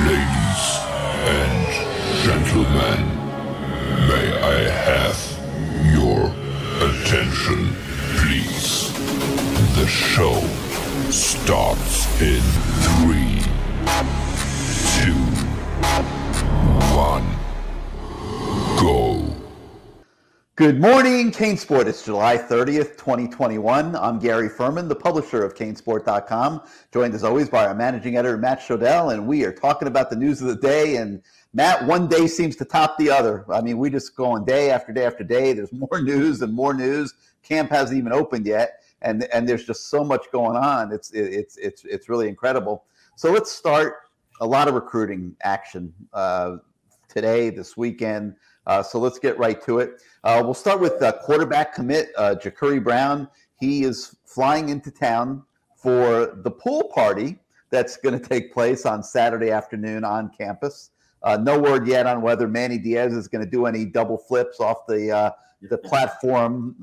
Ladies and gentlemen, may I have your attention, please? The show starts in 3, 2, 1, go. Good morning, CaneSport. It's July 30th, 2021. I'm Gary Ferman, the publisher of CaneSport.com, joined as always by our managing editor, Matt Shodell, and we are talking about the news of the day. And Matt, one day seems to top the other. I mean, we just go on day after day after day. There's more news and more news. Camp hasn't even opened yet, and there's just so much going on. It's really incredible. So let's start. A lot of recruiting action today, this weekend. So let's get right to it. We'll start with quarterback commit, Ja'Curry Brown. He is flying into town for the pool party that's going to take place on Saturday afternoon on campus. No word yet on whether Manny Diaz is going to do any double flips off the platform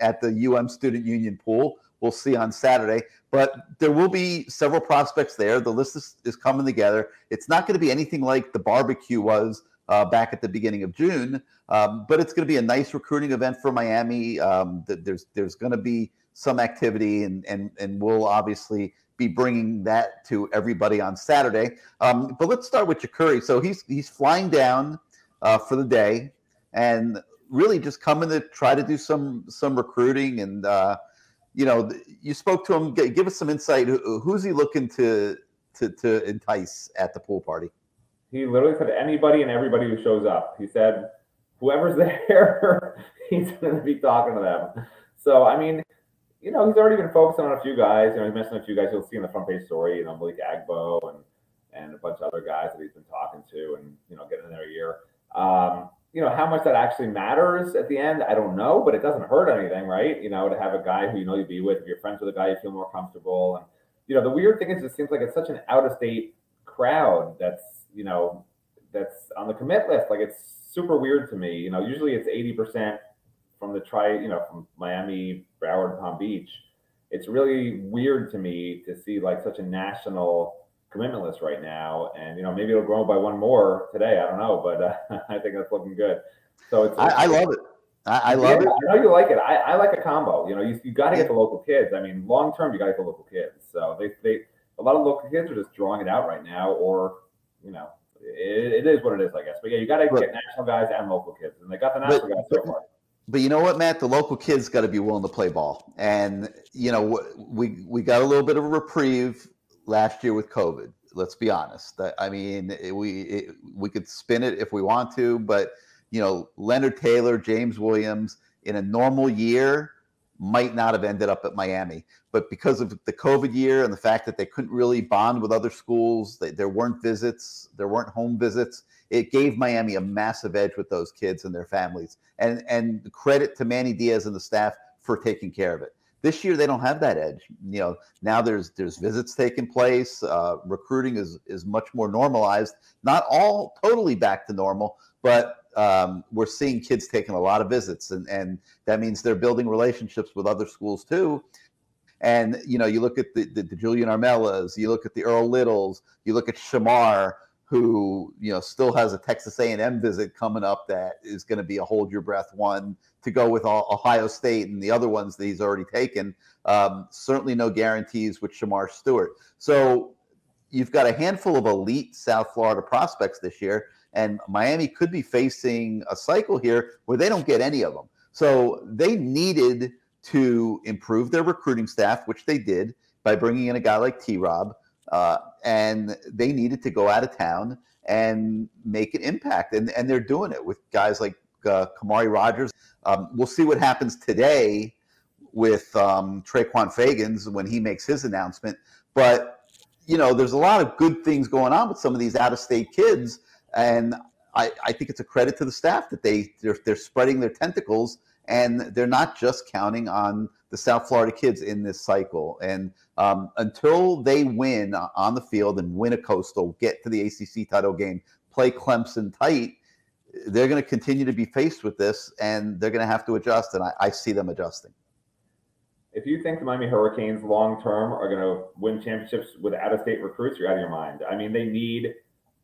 at the UM Student Union pool. We'll see on Saturday. But there will be several prospects there. The list is coming together. It's not going to be anything like the barbecue was back at the beginning of June, but it's going to be a nice recruiting event for Miami. There's going to be some activity, and we'll obviously be bringing that to everybody on Saturday. But let's start with Ja'Curry. So he's flying down for the day, and really just coming to try to do some recruiting. And you spoke to him. Give us some insight. Who's he looking to entice at the pool party? He literally said anybody and everybody who shows up. He said whoever's there, he's going to be talking to them. So, I mean, he's already been focusing on a few guys. He mentioned a few guys you'll see in the front page story, Malik Agbo and a bunch of other guys that he's been talking to and, getting in their ear. How much that actually matters at the end, I don't know, but it doesn't hurt anything, right? To have a guy who you be with, if you're friends with a guy, you feel more comfortable. And, the weird thing is it seems like it's such an out-of-state crowd that's on the commit list. Like, it's super weird to me. Usually it's 80% from from Miami, Broward, Palm Beach. It's really weird to me to see like such a national commitment list right now. And, maybe it'll grow by one more today. I don't know, but I think that's looking good. So I love it. I love it. I know you like it. I like a combo. You got to get the local kids. I mean, long term, you got to get the local kids. So a lot of local kids are just drawing it out right now, or it is what it is, I guess. But yeah, you got to get national guys and local kids, and they got the national guys so far. But you know what, Matt? The local kids got to be willing to play ball, and we got a little bit of a reprieve last year with COVID. Let's be honest. I mean, we could spin it if we want to, but Leonard Taylor, James Williams, in a normal year, might not have ended up at Miami. But because of the COVID year and the fact that they couldn't really bond with other schools, there weren't visits, there weren't home visits, it gave Miami a massive edge with those kids and their families. And credit to Manny Diaz and the staff for taking care of it. This year, they don't have that edge. Now there's visits taking place. Recruiting is much more normalized. Not all totally back to normal, but we're seeing kids taking a lot of visits, and that means they're building relationships with other schools too. And you look at the Julian Armellas, you look at the Earl Littles, you look at Shamar, who still has a Texas A&M visit coming up that is going to be a hold your breath one to go with Ohio State and the other ones that he's already taken. Certainly no guarantees with Shamar Stewart. So you've got a handful of elite South Florida prospects this year. And Miami could be facing a cycle here where they don't get any of them. So they needed to improve their recruiting staff, which they did by bringing in a guy like T-Rob. And they needed to go out of town and make an impact. And they're doing it with guys like Kamari Rogers. We'll see what happens today with Traquan Fagans when he makes his announcement. But, there's a lot of good things going on with some of these out-of-state kids. And I think it's a credit to the staff that they're spreading their tentacles, and they're not just counting on the South Florida kids in this cycle. And until they win on the field and win a Coastal, get to the ACC title game, play Clemson tight, they're going to continue to be faced with this, and they're going to have to adjust, and I see them adjusting. If you think the Miami Hurricanes long term are going to win championships with out-of-state recruits, you're out of your mind. I mean, they need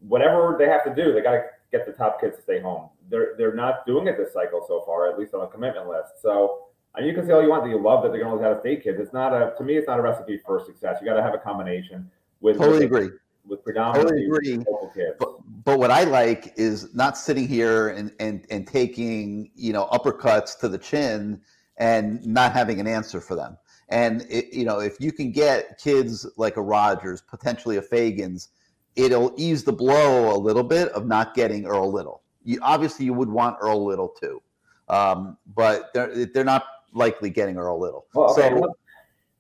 whatever they have to do, they got to get the top kids to stay home. They're not doing it this cycle so far, at least on a commitment list. So, and you can say all you want that you love that they're going to have state kids. It's not to me, it's not a recipe for success. You got to have a combination with predominantly local kids. But what I like is not sitting here and taking, uppercuts to the chin and not having an answer for them. And if you can get kids like a Rogers, potentially a Fagans, it'll ease the blow a little bit of not getting Earl Little. Obviously you would want Earl Little too, but they're not likely getting Earl Little. Well, okay. So,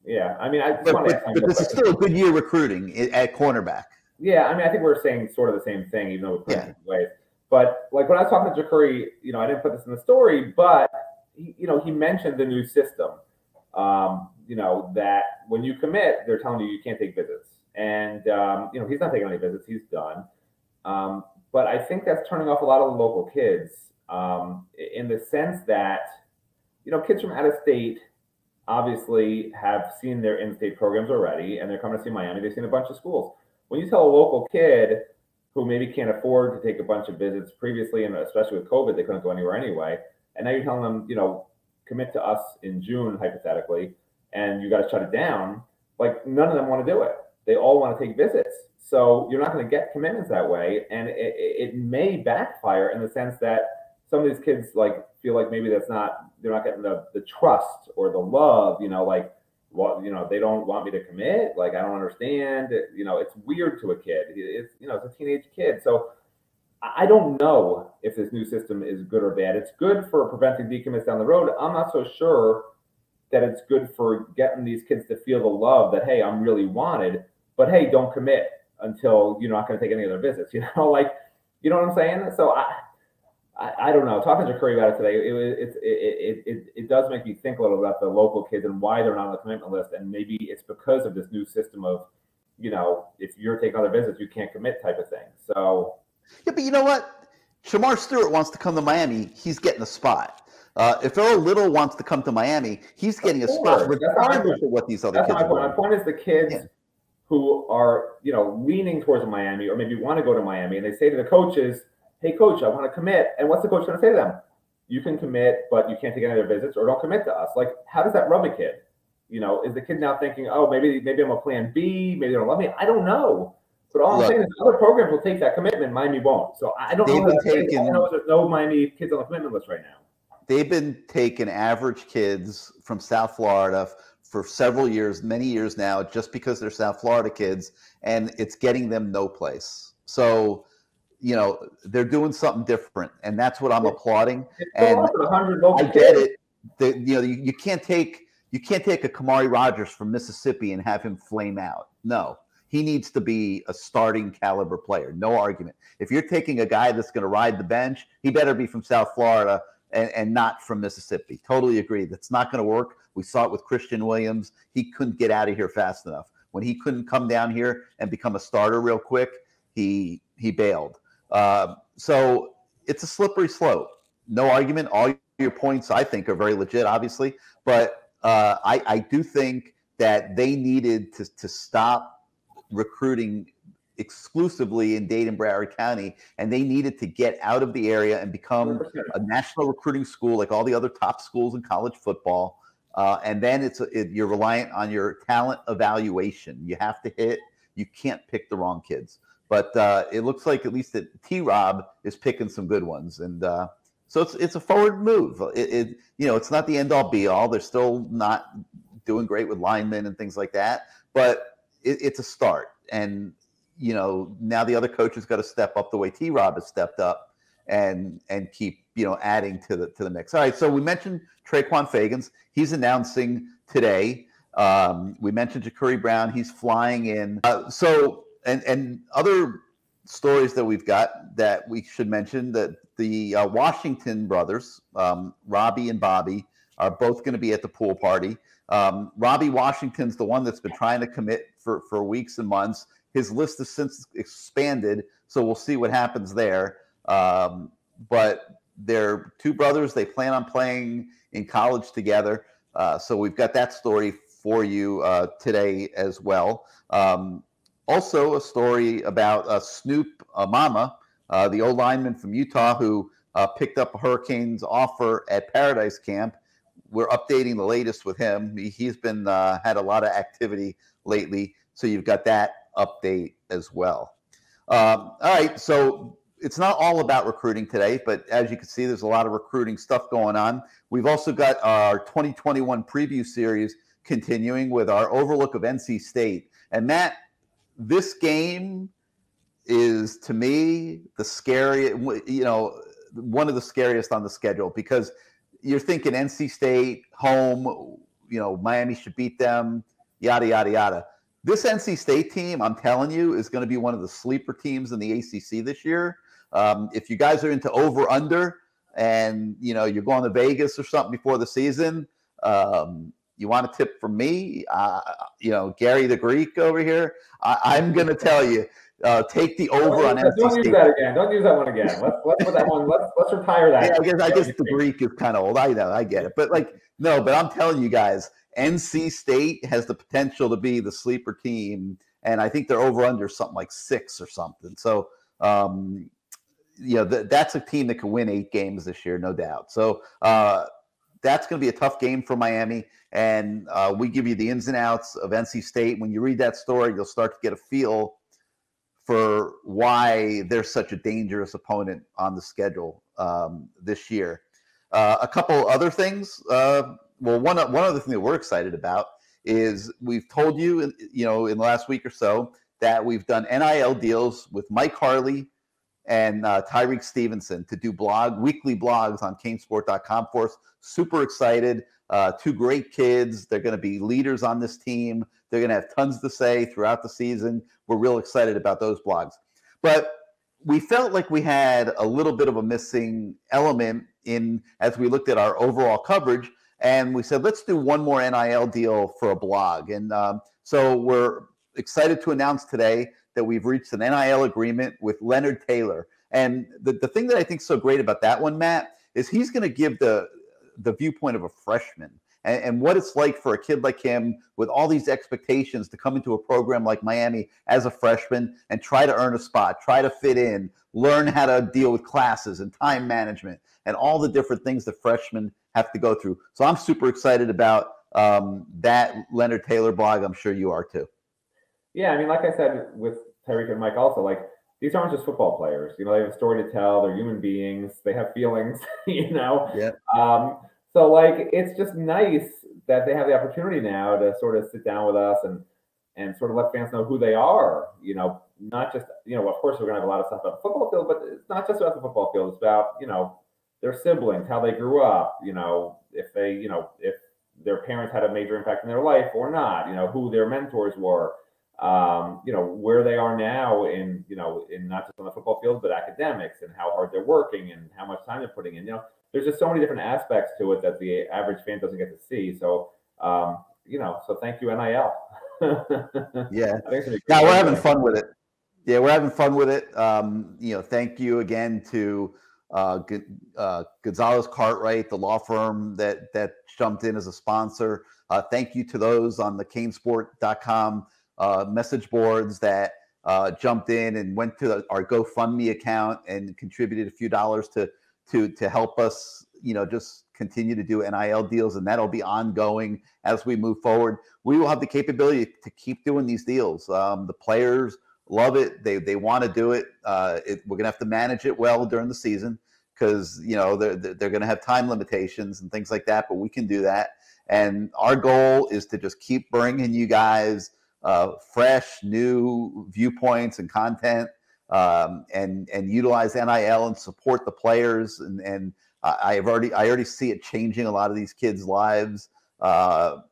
yeah, I mean, but this is still a good year recruiting at cornerback. Yeah, I mean, I think we're saying sort of the same thing, even though we're putting it different ways. But like when I was talking to Jacuri, I didn't put this in the story, but he mentioned the new system. That when you commit, they're telling you can't take visits, and he's not taking any visits; he's done. But I think that's turning off a lot of the local kids, in the sense that kids from out of state obviously have seen their in-state programs already, and they're coming to see Miami. They've seen a bunch of schools. When you tell a local kid who maybe can't afford to take a bunch of visits previously, and especially with COVID, they couldn't go anywhere anyway, and now you're telling them, commit to us in June, hypothetically, and you got to shut it down, like none of them want to do it. They all want to take visits. So you're not going to get commitments that way. And it may backfire in the sense that some of these kids feel like maybe they're not getting the trust or the love, they don't want me to commit. Like, I don't understand. It's weird to a kid. It's a teenage kid. So I don't know if this new system is good or bad. It's good for preventing decommits down the road. I'm not so sure that it's good for getting these kids to feel the love that, hey, I'm really wanted, but hey, don't commit until you're not going to take any other visits. You know what I'm saying? So I don't know. Talking to Curry about it today, it does make me think a little about the local kids and why they're not on the commitment list, and maybe it's because of this new system of, if you're taking other visits, you can't commit type of thing. So. Yeah, but you know what? Shamar Stewart wants to come to Miami. He's getting a spot. If Earl Little wants to come to Miami, he's getting a spot regardless of what these other kids are doing. My point is the kids who are, leaning towards Miami or maybe want to go to Miami, and they say to the coaches, hey, coach, I want to commit. And what's the coach going to say to them? You can commit, but you can't take any other visits, or don't commit to us. Like, how does that rub a kid? Is the kid now thinking, oh, maybe I'm a plan B, maybe they don't love me? I don't know. But all I'm saying is other programs will take that commitment. Miami won't. So I don't know. I know there's no Miami kids on the commitment list right now. They've been taking average kids from South Florida for several years, many years now, just because they're South Florida kids, and it's getting them no place. So, they're doing something different, and that's what I'm applauding. And I get it. You can't take a Kamari Rogers from Mississippi and have him flame out. No. He needs to be a starting caliber player. No argument. If you're taking a guy that's going to ride the bench, he better be from South Florida and not from Mississippi. Totally agree. That's not going to work. We saw it with Christian Williams. He couldn't get out of here fast enough. When he couldn't come down here and become a starter real quick, he bailed. So it's a slippery slope. No argument. All your points, I think, are very legit, obviously. But I do think that they needed to stop recruiting exclusively in Dade and Broward County, and they needed to get out of the area and become a national recruiting school like all the other top schools in college football. And then you're reliant on your talent evaluation. You have to hit. You can't pick the wrong kids. But it looks like at least that T-Rob is picking some good ones, and so it's a forward move. It's not the end all be all. They're still not doing great with linemen and things like that, but it's a start. And now the other coach has got to step up the way T-Rob has stepped up and keep adding to the mix. All right, so we mentioned Traquan Fagans. He's announcing today. We mentioned Jacuri Brown. He's flying in. And other stories that we've got that we should mention, that the Washington brothers, Robbie and Bobby, are both going to be at the pool party. Robbie Washington's the one that's been trying to commit for weeks and months. His list has since expanded, so we'll see what happens there. But they're two brothers. They plan on playing in college together. So we've got that story for you today as well. Also, a story about Snoop Mama, the old lineman from Utah who picked up a Hurricanes offer at Paradise Camp. We're updating the latest with him. He's been had a lot of activity lately, so you've got that update as well. All right, so it's not all about recruiting today, but as you can see, there's a lot of recruiting stuff going on. We've also got our 2021 preview series continuing with our overlook of NC State. And Matt, this game is, to me, the scary, one of the scariest on the schedule, because you're thinking NC State home, Miami should beat them, yada, yada, yada. This NC State team, I'm telling you, is going to be one of the sleeper teams in the ACC this year. If you guys are into over-under and, you're going to Vegas or something before the season, you want a tip from me? Gary the Greek over here, I'm going to tell you, take the over on NC State. Don't use that again. Don't use that one again. Let's put that one. Let's retire that. Yeah, I guess the Greek is kind of old. I know, I get it, but but I'm telling you guys, NC State has the potential to be the sleeper team, and I think they're over under something like 6 or something. So, that's a team that can win 8 games this year, no doubt. So that's going to be a tough game for Miami, and we give you the ins and outs of NC State. When you read that story, you'll start to get a feel for why they're such a dangerous opponent on the schedule this year. A couple other things. One other thing that we're excited about is we've told you, in the last week or so, that we've done NIL deals with Mike Harley and Tyreek Stevenson to do weekly blogs on CaneSport.com for us. Super excited. 2 great kids. They're going to be leaders on this team. They're going to have tons to say throughout the season. We're real excited about those blogs. But we felt like we had a little bit of a missing element as we looked at our overall coverage. And we said, let's do one more NIL deal for a blog. And so we're excited to announce today that we've reached an NIL agreement with Leonard Taylor. And the thing that I think is so great about that one, Matt, is he's going to give the viewpoint of a freshman and what it's like for a kid like him with all these expectations to come into a program like Miami as a freshman and try to earn a spot, try to fit in, learn how to deal with classes and time management and all the different things that freshmen have to go through. So I'm super excited about that Leonard Taylor blog. I'm sure you are too. Yeah, I mean, like I said with Tyreek and Mike also, these aren't just football players. They have a story to tell. They're human beings. They have feelings, Yeah. So it's just nice that they have the opportunity now to sort of sit down with us and sort of let fans know who they are. Not just, of course we're going to have a lot of stuff about the football field, but it's not just about the football field. It's about, their siblings, how they grew up, if they, if their parents had a major impact in their life or not, who their mentors were. Where they are now in not just on the football field, but academics and how hard they're working and how much time they're putting in. There's just so many different aspects to it that the average fan doesn't get to see. So, so thank you, NIL. Yeah. Now we're having fun with it. Yeah, we're having fun with it. Thank you again to Gonzalez Cartwright, the law firm that jumped in as a sponsor. Thank you to those on the CaneSport.com message boards that jumped in and went to our GoFundMe account and contributed a few dollars to help us, just continue to do NIL deals, and that'll be ongoing as we move forward. We will have the capability to keep doing these deals. The players love it; they want to do it. We're gonna have to manage it well during the season because they're gonna have time limitations and things like that, but we can do that. And our goal is to just keep bringing you guys fresh, new viewpoints and content, and utilize NIL and support the players. And I already see it changing a lot of these kids' lives. I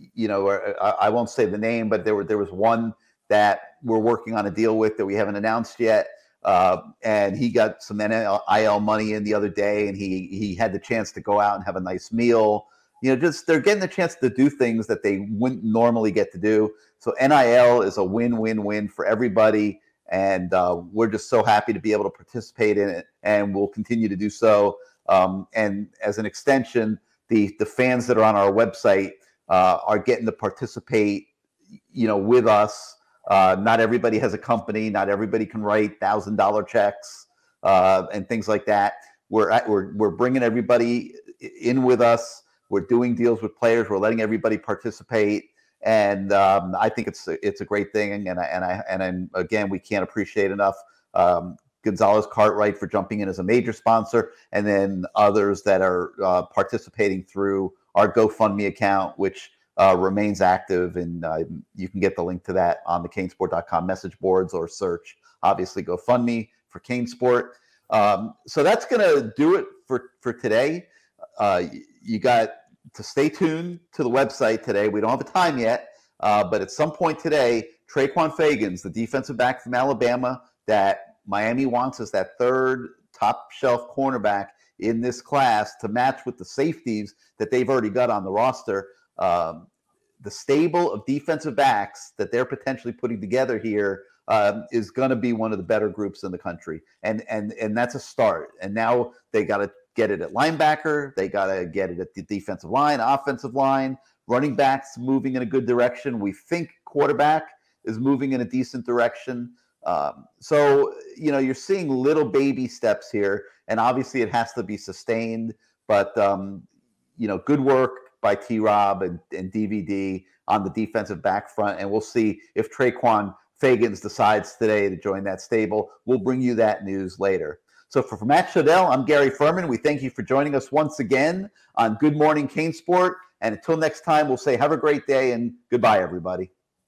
won't say the name, but there was one that we're working on a deal with that we haven't announced yet. And he got some NIL money in the other day, and he had the chance to go out and have a nice meal. They're getting the chance to do things that they wouldn't normally get to do. So NIL is a win-win-win for everybody. And we're just so happy to be able to participate in it, and we'll continue to do so. And as an extension, the fans that are on our website are getting to participate, with us Not everybody has a company. Not everybody can write $1,000 checks and things like that. We're bringing everybody in with us. We're doing deals with players. We're letting everybody participate, and I think it's a great thing. And again, we can't appreciate enough Gonzalez Cartwright for jumping in as a major sponsor, and then others that are participating through our GoFundMe account, which remains active. And you can get the link to that on the CaneSport.com message boards, or search, obviously, GoFundMe for CaneSport. So that's going to do it for today. You got to stay tuned to the website today. We don't have a time yet, but at some point today, Traquan Fagans, the defensive back from Alabama that Miami wants as that third top shelf cornerback in this class to match with the safeties that they've already got on the roster. The stable of defensive backs that they're potentially putting together here is going to be one of the better groups in the country. And that's a start. And now they got to get it at linebacker. They got to get it at the defensive line, offensive line, running backs moving in a good direction. We think quarterback is moving in a decent direction. So, you're seeing little baby steps here, and obviously it has to be sustained, but, good work by T-Rob and DVD on the defensive back front. And we'll see if Traquan Fagans decides today to join that stable. We'll bring you that news later. So for Matt Shodell, I'm Gary Ferman. We thank you for joining us once again on Good Morning CaneSport. And until next time, we'll say have a great day and goodbye, everybody.